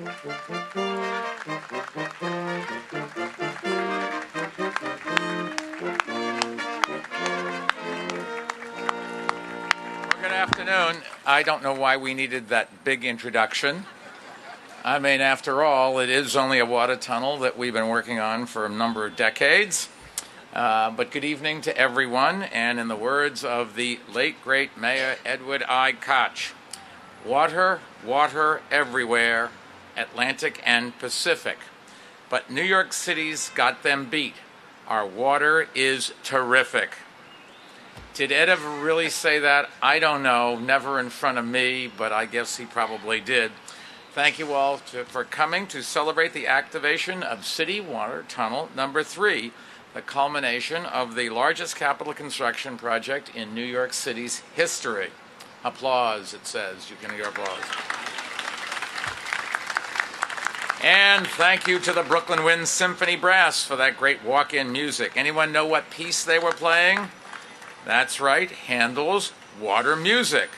Good afternoon. I don't know why we needed that big introduction. I mean, after all, it is only a water tunnel that we've been working on for a number of decades. But good evening to everyone, and in the words of the late, great Mayor Edward I. Koch, water, water everywhere, Atlantic and Pacific. But New York City's got them beat. Our water is terrific. Did Ed ever really say that? I don't know. Never in front of me, but I guess he probably did. Thank you all for coming to celebrate the activation of City Water Tunnel number 3, the culmination of the largest capital construction project in New York City's history. Applause, it says. You can hear applause. And thank you to the Brooklyn Wind Symphony Brass for that great walk-in music. Anyone know what piece they were playing? That's right, Handel's Water Music.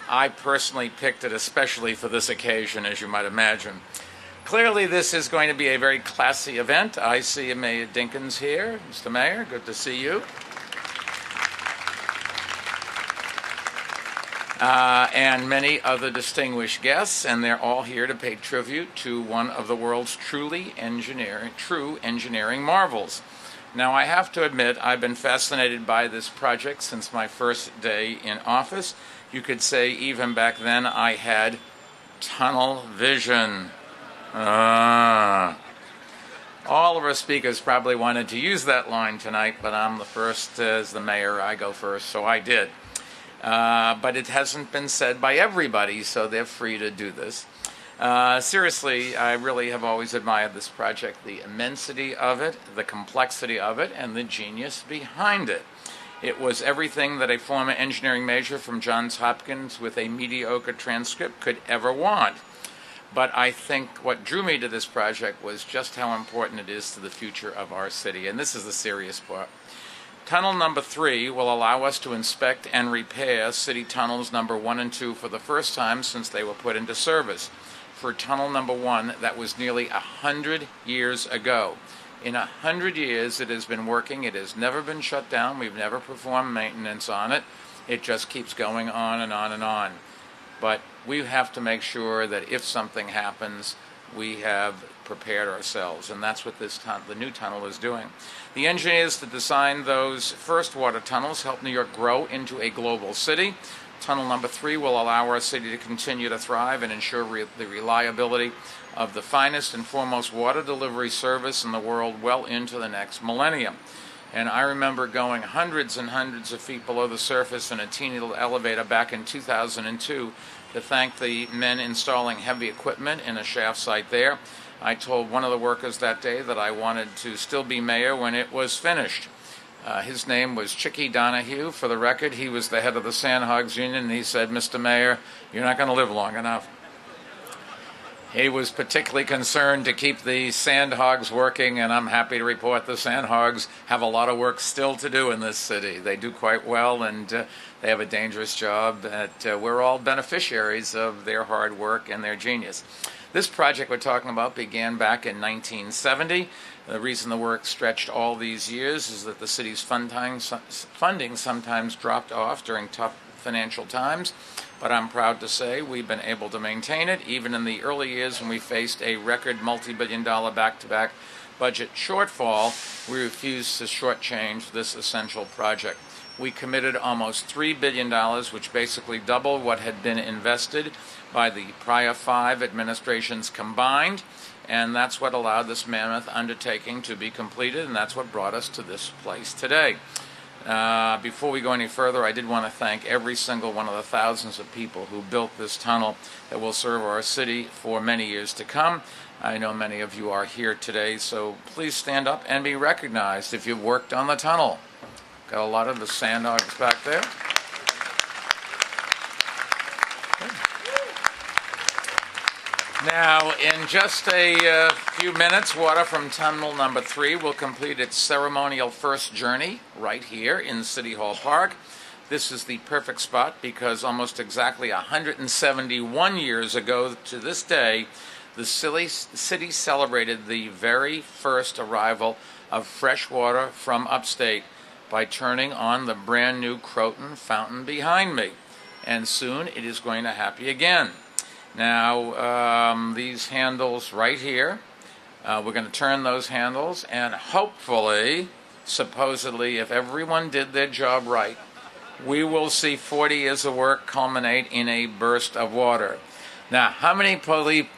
I personally picked it especially for this occasion, as you might imagine. Clearly, this is going to be a very classy event. I see Mayor Dinkins here. Mr. Mayor, good to see you. And many other distinguished guests, and they're all here to pay tribute to one of the world's true engineering marvels. Now, I have to admit, I've been fascinated by this project since my first day in office. You could say even back then I had tunnel vision. All of our speakers probably wanted to use that line tonight, but I'm the first, as the mayor, I go first, so I did. But it hasn't been said by everybody, so they're free to do this. Seriously, I really have always admired this project, the immensity of it, the complexity of it, and the genius behind it. It was everything that a former engineering major from Johns Hopkins with a mediocre transcript could ever want. But I think what drew me to this project was just how important it is to the future of our city, and this is the serious part. Tunnel number 3 will allow us to inspect and repair city tunnels number 1 and 2 for the first time since they were put into service. For tunnel number 1, that was nearly 100 years ago. In 100 years, it has been working. It has never been shut down. We've never performed maintenance on it. It just keeps going on and on and on. But we have to make sure that if something happens, we have prepared ourselves, and that's what the new tunnel is doing. The engineers that designed those first water tunnels helped New York grow into a global city. Tunnel number 3 will allow our city to continue to thrive and ensure the reliability of the finest and foremost water delivery service in the world well into the next millennium. And I remember going hundreds and hundreds of feet below the surface in a teeny little elevator back in 2002 to thank the men installing heavy equipment in a shaft site there. I told one of the workers that day that I wanted to still be mayor when it was finished. His name was Chicky Donahue. For the record, he was the head of the Sandhogs Union, and he said, "Mr. Mayor, you're not going to live long enough." He was particularly concerned to keep the Sandhogs working, and I'm happy to report the Sandhogs have a lot of work still to do in this city. They do quite well, and they have a dangerous job. We're all beneficiaries of their hard work and their genius. This project we're talking about began back in 1970. The reason the work stretched all these years is that the city's funding sometimes dropped off during tough financial times, but I'm proud to say we've been able to maintain it even in the early years when we faced a record multi-billion-dollar back-to-back budget shortfall. We refused to shortchange this essential project. We committed almost $3 billion, which basically doubled what had been invested by the prior 5 administrations combined, and that's what allowed this mammoth undertaking to be completed, and that's what brought us to this place today. Before we go any further, I did want to thank every single one of the thousands of people who built this tunnel that will serve our city for many years to come. I know many of you are here today, so please stand up and be recognized if you've worked on the tunnel. Got a lot of the Sandhogs back there. Now, in just a few minutes, water from tunnel number 3 will complete its ceremonial first journey right here in City Hall Park. This is the perfect spot because almost exactly 171 years ago to this day, the city celebrated the very first arrival of fresh water from upstate by turning on the brand new Croton fountain behind me. And soon it is going to happen again. Now, these handles right here, we're going to turn those handles, and hopefully, supposedly, if everyone did their job right, we will see 40 years of work culminate in a burst of water. Now, how many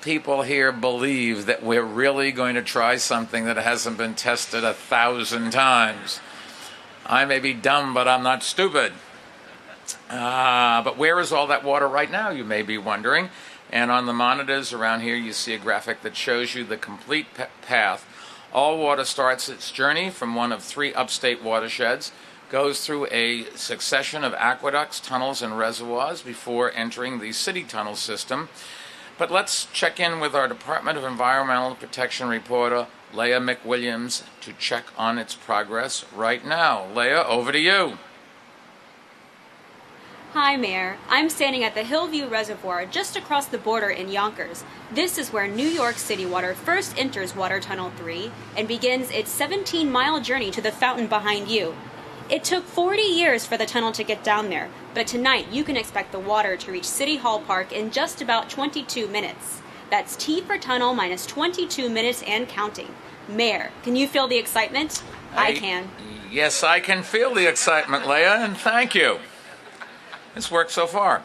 people here believe that we're really going to try something that hasn't been tested 1,000 times? I may be dumb, but I'm not stupid. But where is all that water right now, you may be wondering. And on the monitors around here, you see a graphic that shows you the complete path. All water starts its journey from one of 3 upstate watersheds, goes through a succession of aqueducts, tunnels, and reservoirs before entering the city tunnel system. But let's check in with our Department of Environmental Protection reporter, Leah McWilliams, to check on its progress right now. Leah, over to you. Hi, Mayor. I'm standing at the Hillview Reservoir just across the border in Yonkers. This is where New York City Water first enters Water Tunnel 3 and begins its 17-mile journey to the fountain behind you. It took 40 years for the tunnel to get down there, but tonight you can expect the water to reach City Hall Park in just about 22 minutes. That's T for tunnel minus 22 minutes and counting. Mayor, can you feel the excitement? I can. Yes, I can feel the excitement, Leah, and thank you. It's worked so far.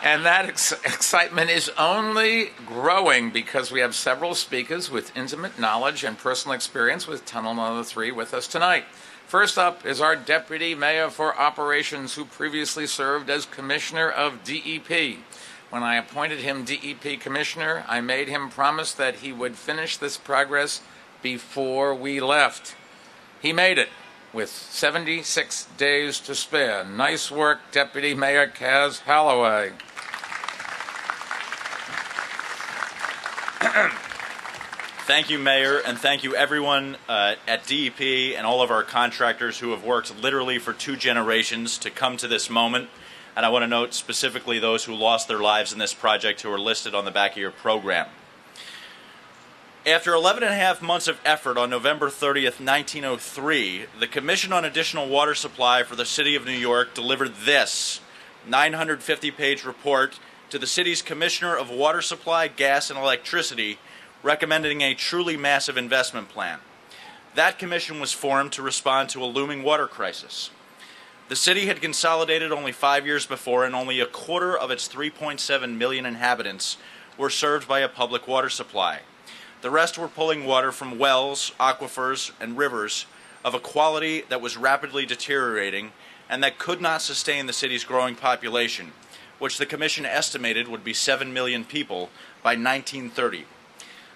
And that excitement is only growing because we have several speakers with intimate knowledge and personal experience with Tunnel Number 3 with us tonight. First up is our Deputy Mayor for Operations, who previously served as Commissioner of DEP. When I appointed him DEP Commissioner, I made him promise that he would finish this progress before we left. He made it, with 76 days to spare. Nice work, Deputy Mayor Kaz Holloway. Thank you, Mayor, and thank you everyone at DEP and all of our contractors who have worked literally for 2 generations to come to this moment. And I want to note specifically those who lost their lives in this project who are listed on the back of your program. After 11 and a half months of effort on November 30th, 1903, the Commission on Additional Water Supply for the City of New York delivered this 950-page report to the city's Commissioner of Water Supply, Gas, and Electricity, recommending a truly massive investment plan. That commission was formed to respond to a looming water crisis. The city had consolidated only 5 years before, and only a quarter of its 3.7 million inhabitants were served by a public water supply. The rest were pulling water from wells, aquifers, and rivers of a quality that was rapidly deteriorating and that could not sustain the city's growing population, which the Commission estimated would be 7 million people by 1930.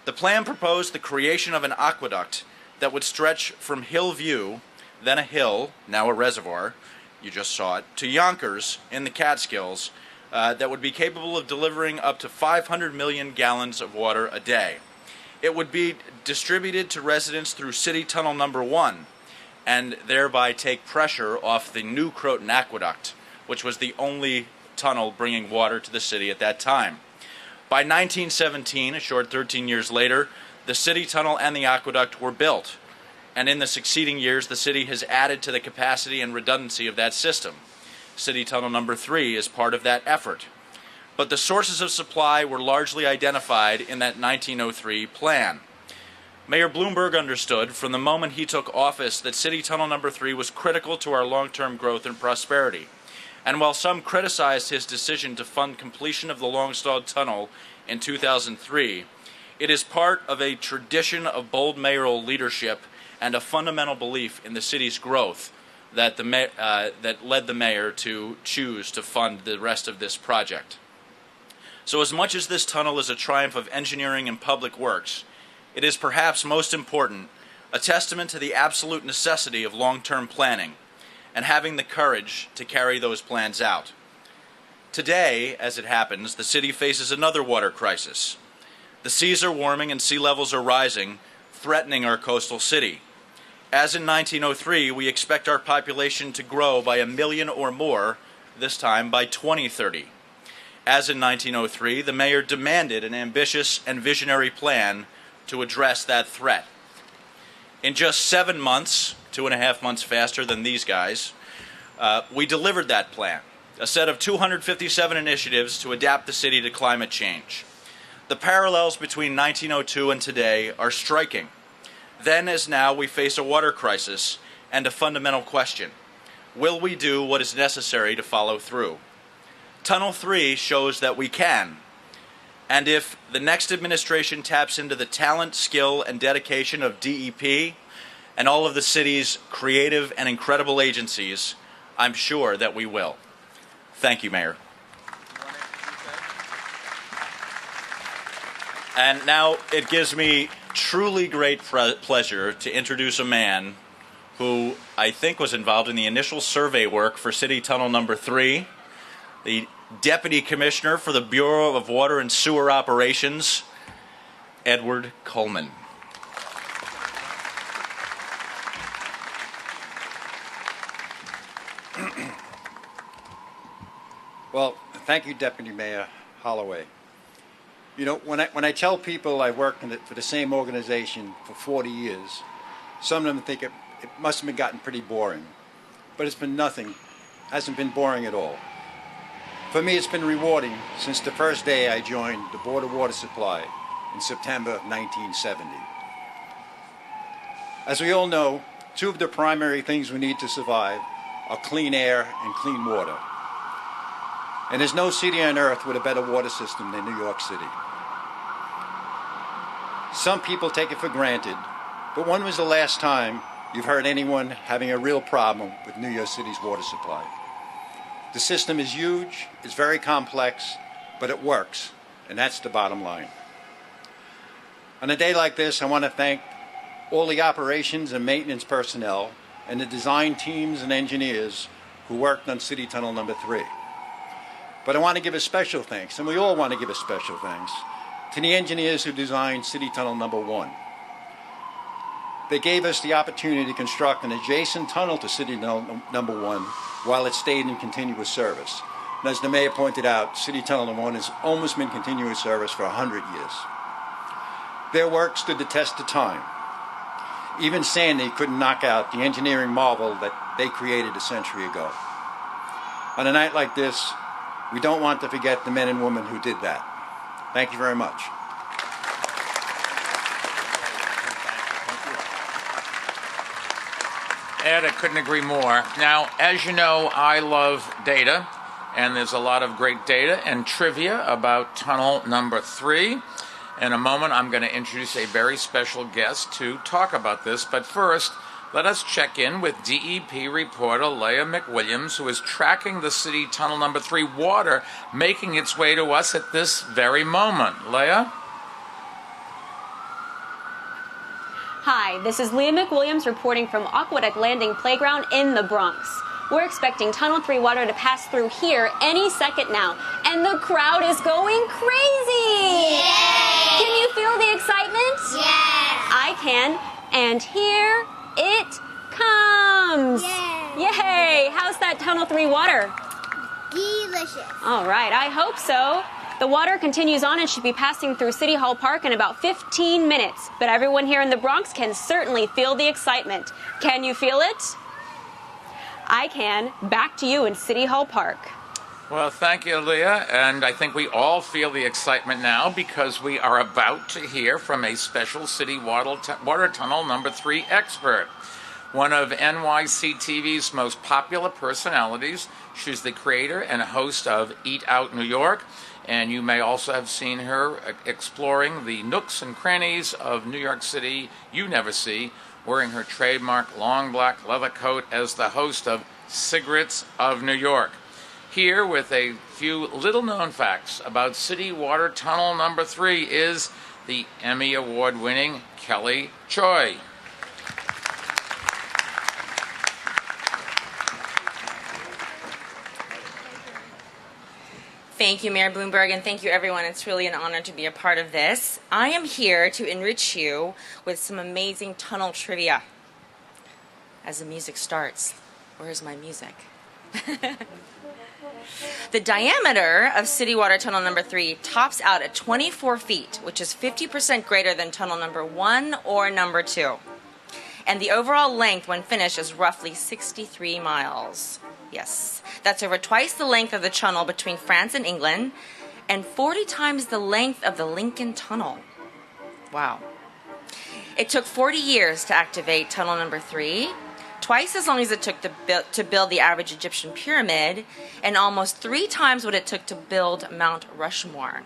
The plan proposed the creation of an aqueduct that would stretch from Hillview, then a hill, now a reservoir, you just saw it, to Yonkers in the Catskills, that would be capable of delivering up to 500 million gallons of water a day. It would be distributed to residents through City Tunnel Number 1, and thereby take pressure off the new Croton Aqueduct, which was the only tunnel bringing water to the city at that time. By 1917, a short 13 years later, the city tunnel and the aqueduct were built, and in the succeeding years, the city has added to the capacity and redundancy of that system. City Tunnel Number 3 is part of that effort. But the sources of supply were largely identified in that 1903 plan. Mayor Bloomberg understood from the moment he took office that City Tunnel Number 3 was critical to our long-term growth and prosperity. And while some criticized his decision to fund completion of the long-stalled tunnel in 2003, it is part of a tradition of bold mayoral leadership and a fundamental belief in the city's growth that led the mayor to choose to fund the rest of this project. So as much as this tunnel is a triumph of engineering and public works, it is perhaps most important a testament to the absolute necessity of long-term planning and having the courage to carry those plans out. Today, as it happens, the city faces another water crisis. The seas are warming and sea levels are rising, threatening our coastal city. As in 1903, we expect our population to grow by 1 million or more, this time by 2030. As in 1903, the mayor demanded an ambitious and visionary plan to address that threat. In just 7 months, 2.5 months faster than these guys, we delivered that plan, a set of 257 initiatives to adapt the city to climate change. The parallels between 1902 and today are striking. Then as now, we face a water crisis and a fundamental question. Will we do what is necessary to follow through? Tunnel 3 shows that we can. And if the next administration taps into the talent, skill, and dedication of DEP and all of the city's creative and incredible agencies, I'm sure that we will. Thank you, Mayor. And now it gives me truly great pleasure to introduce a man who I think was involved in the initial survey work for City Tunnel Number 3, the Deputy Commissioner for the Bureau of Water and Sewer Operations, Edward Coleman. Well, thank you, Deputy Mayor Holloway. You know, when I tell people I worked for the same organization for 40 years, some of them think it must have gotten pretty boring. But it's been nothing. Hasn't been boring at all. For me, it's been rewarding since the first day I joined the Board of Water Supply in September of 1970. As we all know, two of the primary things we need to survive are clean air and clean water. And there's no city on earth with a better water system than New York City. Some people take it for granted, but when was the last time you've heard anyone having a real problem with New York City's water supply? The system is huge, it's very complex, but it works, and that's the bottom line. On a day like this, I want to thank all the operations and maintenance personnel and the design teams and engineers who worked on City Tunnel Number 3. But I want to give a special thanks, and we all want to give a special thanks, to the engineers who designed City Tunnel Number 1. They gave us the opportunity to construct an adjacent tunnel to City Tunnel Number 1 while it stayed in continuous service. And as the mayor pointed out, City Tunnel Number 1 has almost been in continuous service for 100 years. Their work stood the test of time. Even Sandy couldn't knock out the engineering marvel that they created a century ago. On a night like this, we don't want to forget the men and women who did that. Thank you very much. Ed, I couldn't agree more. Now, as you know, I love data, and there's a lot of great data and trivia about Tunnel Number 3. In a moment, I'm going to introduce a very special guest to talk about this, but first, let us check in with DEP reporter Leah McWilliams, who is tracking the City Tunnel Number 3 water making its way to us at this very moment. Leah? Hi, this is Leah McWilliams reporting from Aqueduct Landing Playground in the Bronx. We're expecting Tunnel 3 water to pass through here any second now, and the crowd is going crazy! Yay! Can you feel the excitement? Yes! I can, and here it comes! Yay! Yay! How's that Tunnel 3 water? Delicious. All right, I hope so. The water continues on and should be passing through City Hall Park in about 15 minutes. But everyone here in the Bronx can certainly feel the excitement. Can you feel it? I can. Back to you in City Hall Park. Well, thank you, Leah. And I think we all feel the excitement now because we are about to hear from a special City Water Tunnel Number 3 expert. One of NYC TV's most popular personalities. She's the creator and host of Eat Out New York. And you may also have seen her exploring the nooks and crannies of New York City you never see, wearing her trademark long black leather coat as the host of Cigarettes of New York. Here with a few little-known facts about City Water Tunnel Number 3 is the Emmy Award-winning Kelly Choi. Thank you, Mayor Bloomberg, and thank you, everyone. It's really an honor to be a part of this. I am here to enrich you with some amazing tunnel trivia. As the music starts, where's my music? The diameter of City Water Tunnel number 3 tops out at 24 feet, which is 50% greater than tunnel number 1 or number 2. And the overall length when finished is roughly 63 miles. Yes, that's over twice the length of the tunnel between France and England and 40 times the length of the Lincoln Tunnel. Wow. It took 40 years to activate tunnel number 3, twice as long as it took to build the average Egyptian pyramid, and almost 3 times what it took to build Mount Rushmore.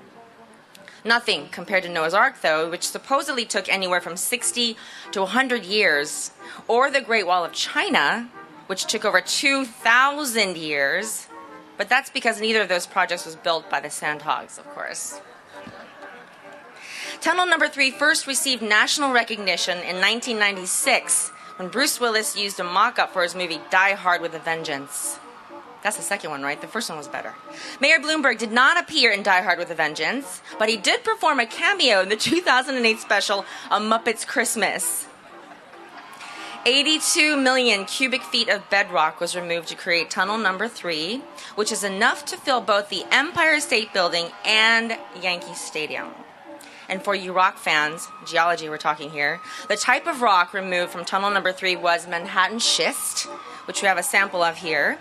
Nothing compared to Noah's Ark, though, which supposedly took anywhere from 60 to 100 years, or the Great Wall of China, which took over 2,000 years. But that's because neither of those projects was built by the Sandhogs, of course. Tunnel number 3 first received national recognition in 1996 when Bruce Willis used a mock-up for his movie Die Hard with a Vengeance. That's the second one, right? The first one was better. Mayor Bloomberg did not appear in Die Hard with a Vengeance, but he did perform a cameo in the 2008 special A Muppet's Christmas. 82 million cubic feet of bedrock was removed to create tunnel number 3, which is enough to fill both the Empire State Building and Yankee Stadium. And for you rock fans, geology we're talking here, the type of rock removed from tunnel number 3 was Manhattan schist, which we have a sample of here,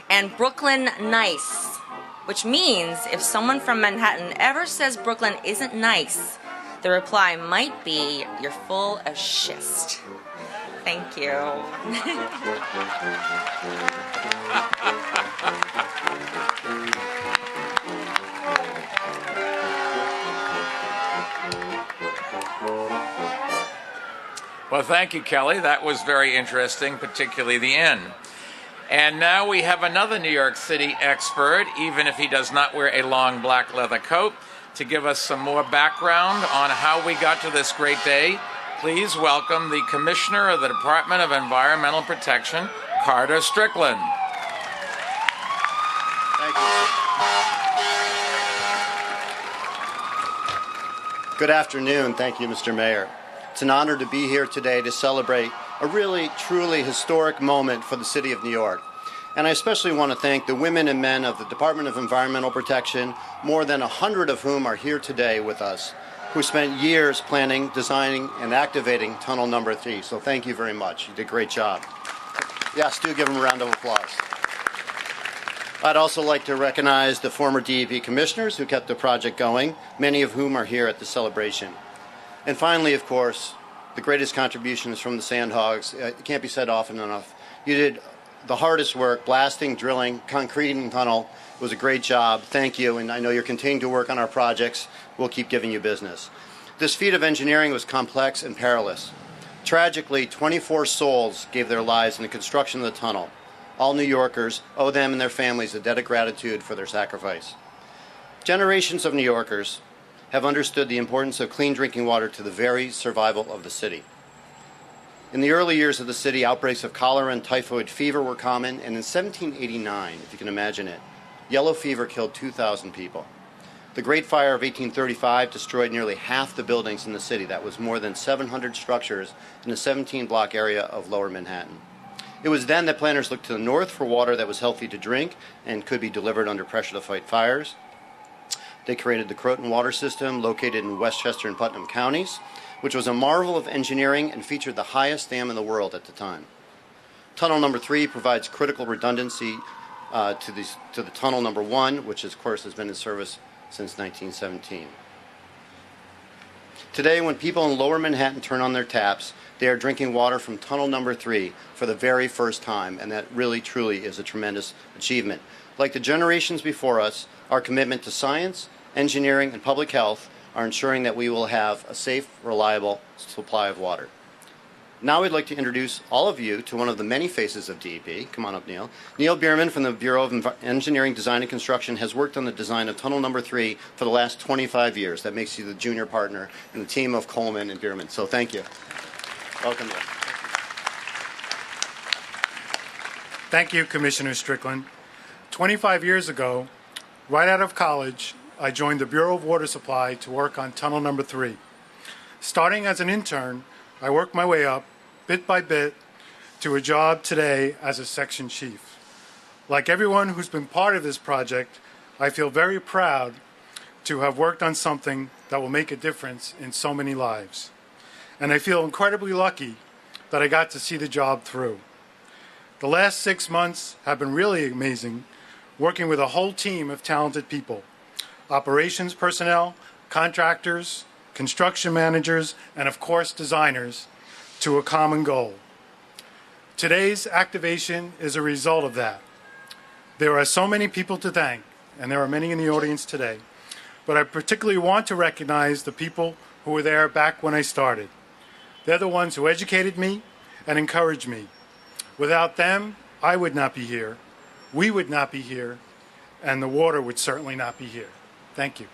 and Brooklyn gneiss, which means if someone from Manhattan ever says Brooklyn isn't nice, the reply might be, you're full of schist. Thank you. Well, thank you, Kelly. That was very interesting, particularly the end. And now we have another New York City expert, even if he does not wear a long black leather coat, to give us some more background on how we got to this great day. Please welcome the Commissioner of the Department of Environmental Protection, Carter Strickland. Thank you. Good afternoon. Thank you, Mr. Mayor. It's an honor to be here today to celebrate a really, truly historic moment for the City of New York. And I especially want to thank the women and men of the Department of Environmental Protection, more than 100 of whom are here today with us, who spent years planning, designing, and activating tunnel number 3. So thank you very much. You did a great job. Yes, do give them a round of applause. I'd also like to recognize the former DEP commissioners who kept the project going, many of whom are here at the celebration. And finally, of course, the greatest contribution is from the Sandhogs. It can't be said often enough. You did the hardest work, blasting, drilling, concreting the tunnel. It was a great job. Thank you, and I know you're continuing to work on our projects. We'll keep giving you business. This feat of engineering was complex and perilous. Tragically, 24 souls gave their lives in the construction of the tunnel. All New Yorkers owe them and their families a debt of gratitude for their sacrifice. Generations of New Yorkers have understood the importance of clean drinking water to the very survival of the city. In the early years of the city, outbreaks of cholera and typhoid fever were common, and in 1789, if you can imagine it, yellow fever killed 2,000 people. The Great Fire of 1835 destroyed nearly half the buildings in the city. That was more than 700 structures in a 17-block area of Lower Manhattan. It was then that planners looked to the north for water that was healthy to drink and could be delivered under pressure to fight fires. They created the Croton Water System, located in Westchester and Putnam counties, which was a marvel of engineering and featured the highest dam in the world at the time. Tunnel number 3 provides critical redundancy to the tunnel number 1, which of course has been in service since 1917. Today, when people in Lower Manhattan turn on their taps, they are drinking water from tunnel number 3 for the very first time, and that really, truly is a tremendous achievement. Like the generations before us, our commitment to science, engineering, and public health are ensuring that we will have a safe, reliable supply of water. Now I'd like to introduce all of you to one of the many faces of DEP. Come on up, Neil. Neil Bierman from the Bureau of Engineering, Design, and Construction has worked on the design of tunnel number 3 for the last 25 years. That makes you the junior partner in the team of Coleman and Bierman. So thank you. Welcome, Neil. Thank you, Commissioner Strickland. 25 years ago, right out of college, I joined the Bureau of Water Supply to work on tunnel number 3. Starting as an intern, I worked my way up, bit by bit, to a job today as a section chief. Like everyone who's been part of this project, I feel very proud to have worked on something that will make a difference in so many lives. And I feel incredibly lucky that I got to see the job through. The last 6 months have been really amazing, working with a whole team of talented people, operations personnel, contractors, construction managers, and of course designers, to a common goal. Today's activation is a result of that. There are so many people to thank, and there are many in the audience today, but I particularly want to recognize the people who were there back when I started. They're the ones who educated me and encouraged me. Without them, I would not be here, we would not be here, and the water would certainly not be here. Thank you.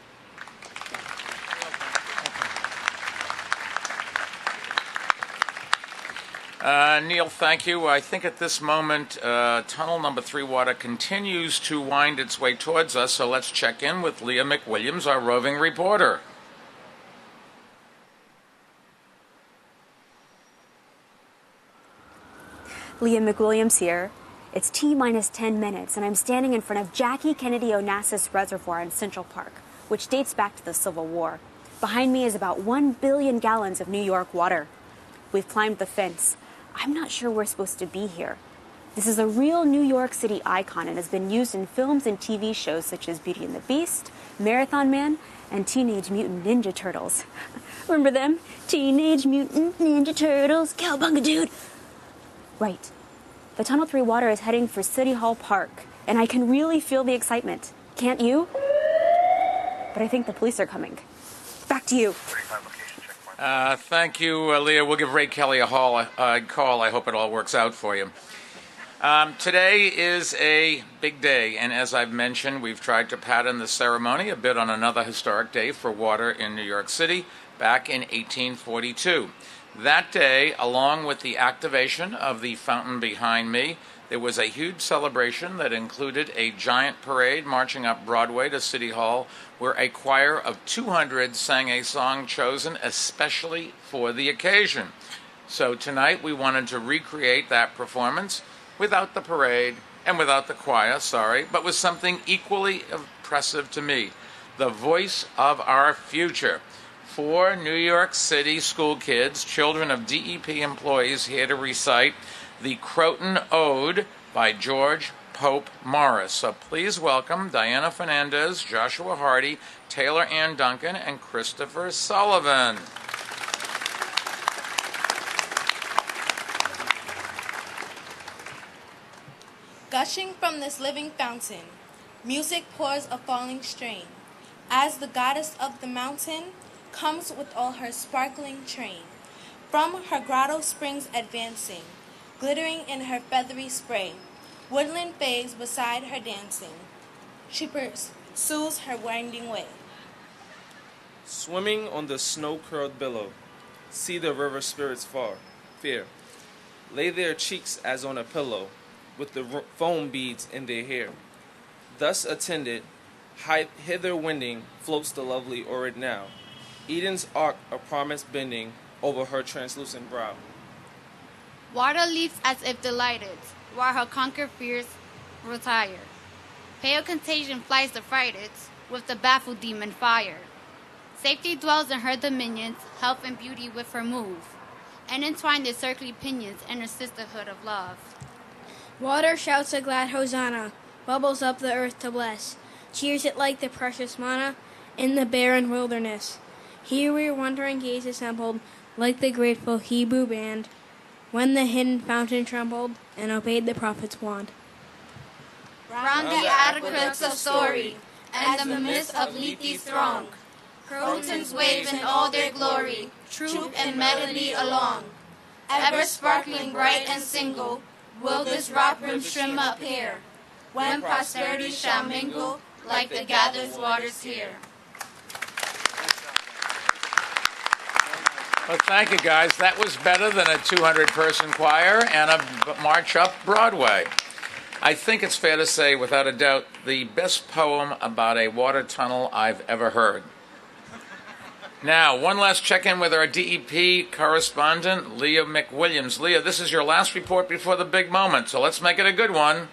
Neil, thank you. I think at this moment, tunnel number 3 water continues to wind its way towards us, so let's check in with Leah McWilliams, our roving reporter. Leah McWilliams here. It's T-minus 10 minutes, and I'm standing in front of Jackie Kennedy Onassis Reservoir in Central Park, which dates back to the Civil War. Behind me is about 1 billion gallons of New York water. We've climbed the fence. I'm not sure we're supposed to be here. This is a real New York City icon and has been used in films and TV shows such as Beauty and the Beast, Marathon Man, and Teenage Mutant Ninja Turtles. Remember them? Teenage Mutant Ninja Turtles, cowabunga dude! Right. The Tunnel 3 water is heading for City Hall Park, and I can really feel the excitement. Can't you? But I think the police are coming. Back to you. Thank you, Leah. We'll give Ray Kelly a call. I hope it all works out for you. Today is a big day, and as I've mentioned, we've tried to pattern the ceremony a bit on another historic day for water in New York City back in 1842. That day, along with the activation of the fountain behind me, there was a huge celebration that included a giant parade marching up Broadway to City Hall, where a choir of 200 sang a song chosen especially for the occasion. So tonight we wanted to recreate that performance without the parade and without the choir, but with something equally impressive to me, the voice of our future. 4 New York City school kids, children of DEP employees, here to recite the Croton Ode by George Pope Morris. So please welcome Diana Fernandez, Joshua Hardy, Taylor Ann Duncan, and Christopher Sullivan. Gushing from this living fountain, music pours a falling strain, as the goddess of the mountain comes with all her sparkling train. From her grotto springs advancing, glittering in her feathery spray, woodland fades beside her dancing. She pursues her winding way. Swimming on the snow-curled billow, see the river spirits fear. Lay their cheeks as on a pillow, with the foam beads in their hair. Thus attended, hither winding, floats the lovely Orid now. Eden's arc of promise bending over her translucent brow. Water leaps as if delighted, while her conquered fears retire. Pale contagion flies affrighted, with the baffled demon fire. Safety dwells in her dominions, health and beauty with her move, and entwine their circling pinions in her sisterhood of love. Water shouts a glad hosanna, bubbles up the earth to bless, cheers it like the precious manna in the barren wilderness. Here where wondering gaze assembled, like the grateful Hebrew band, when the hidden fountain trembled and obeyed the prophet's wand. Round the aqueducts of story, and the midst of Lethe's throng, Crotons wave in all their glory, troop and melody along. Ever sparkling bright and single, will this rock-rimmed stream appear, when posterity shall mingle, like the gathered waters here. Well, thank you, guys. That was better than a 200-person choir and a march up Broadway. I think it's fair to say, without a doubt, the best poem about a water tunnel I've ever heard. Now, one last check-in with our DEP correspondent, Leah McWilliams. Leah, this is your last report before the big moment, so let's make it a good one.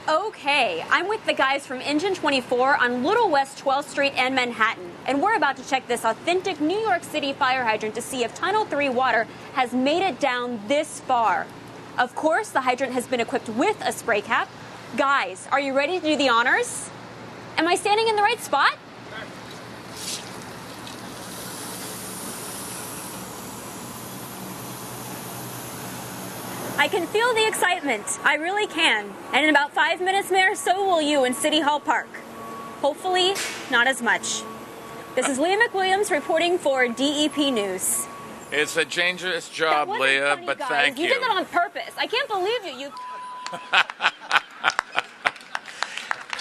Okay, I'm with the guys from Engine 24 on Little West 12th Street and Manhattan, and we're about to check this authentic New York City fire hydrant to see if Tunnel 3 water has made it down this far. Of course, the hydrant has been equipped with a spray cap. Guys, are you ready to do the honors? Am I standing in the right spot? I can feel the excitement. I really can. And in about 5 minutes, Mayor, so will you in City Hall Park. Hopefully, not as much. This is Leah McWilliams reporting for DEP News. It's a dangerous job, Leah, funny, but guys. thank you. You did that on purpose. I can't believe you.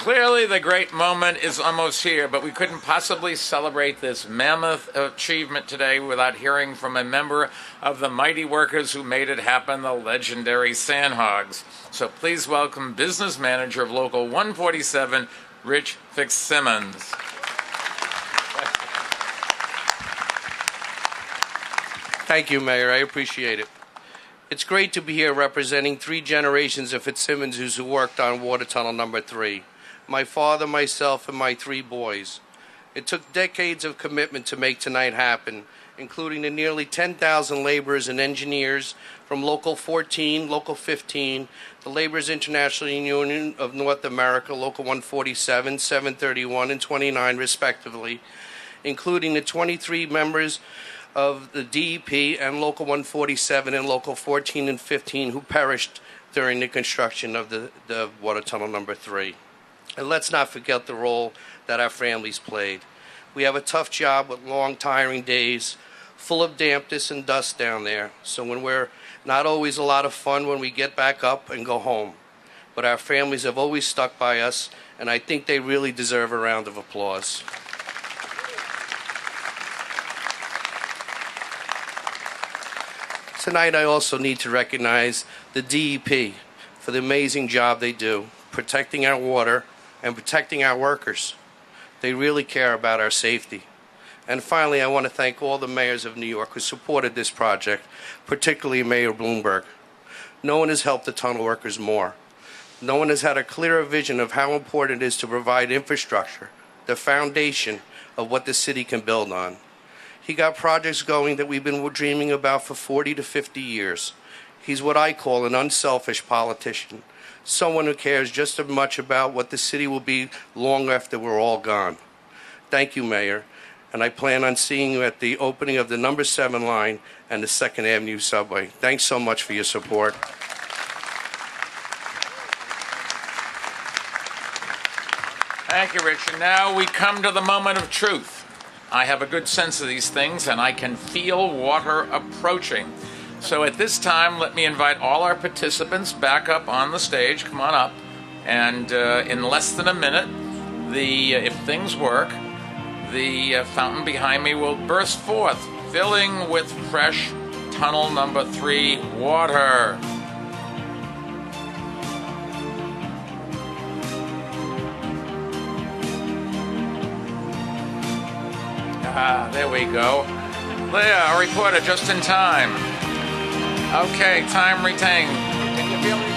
Clearly, the great moment is almost here, but we couldn't possibly celebrate this mammoth achievement today without hearing from a member of the mighty workers who made it happen, the legendary Sandhogs. So please welcome Business Manager of Local 147, Rich Fitzsimmons. Thank you, Mayor. I appreciate it. It's great to be here representing 3 generations of Fitzsimmons who worked on Water Tunnel number 3. My father, myself, and my 3 boys. It took decades of commitment to make tonight happen, including the nearly 10,000 laborers and engineers from Local 14, Local 15, the Laborers International Union of North America, Local 147, 731, and 29, respectively, including the 23 members of the DEP and Local 147 and Local 14 and 15 who perished during the construction of the Water Tunnel number 3. And let's not forget the role that our families played. We have a tough job with long, tiring days, full of dampness and dust down there. So when we're not always a lot of fun when we get back up and go home. But our families have always stuck by us, and I think they really deserve a round of applause. Tonight I also need to recognize the DEP for the amazing job they do, protecting our water and protecting our workers. They really care about our safety. And finally, I want to thank all the mayors of New York who supported this project, particularly Mayor Bloomberg. No one has helped the tunnel workers more. No one has had a clearer vision of how important it is to provide infrastructure, the foundation of what the city can build on. He got projects going that we've been dreaming about for 40 to 50 years. He's what I call an unselfish politician, someone who cares just as much about what the city will be long after we're all gone. Thank you, Mayor, and I plan on seeing you at the opening of the number 7 line and the 2nd Avenue subway. Thanks so much for your support. Thank you, Rich. And now we come to the moment of truth. I have a good sense of these things, and I can feel water approaching. So at this time, let me invite all our participants back up on the stage. Come on up. And in less than a minute, if things work, the fountain behind me will burst forth, filling with fresh tunnel number 3 water. There we go. Leah, our reporter, just in time. Okay, time retained. Can you feel these?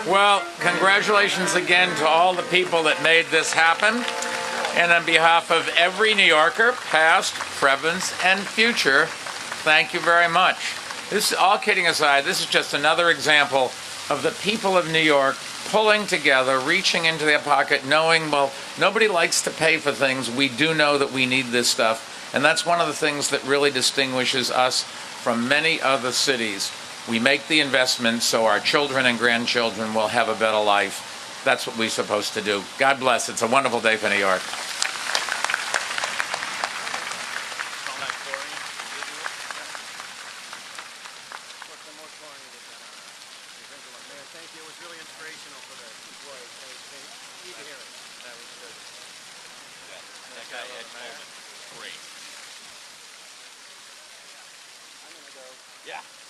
Well, congratulations again to all the people that made this happen. And on behalf of every New Yorker, past, present, and future, thank you very much. This, all kidding aside, this is just another example of the people of New York pulling together, reaching into their pocket, knowing, well, nobody likes to pay for things. We do know that we need this stuff. And that's one of the things that really distinguishes us from many other cities. We make the investment so our children and grandchildren will have a better life. That's what we're supposed to do. God bless. It's a wonderful day for New York. Yeah.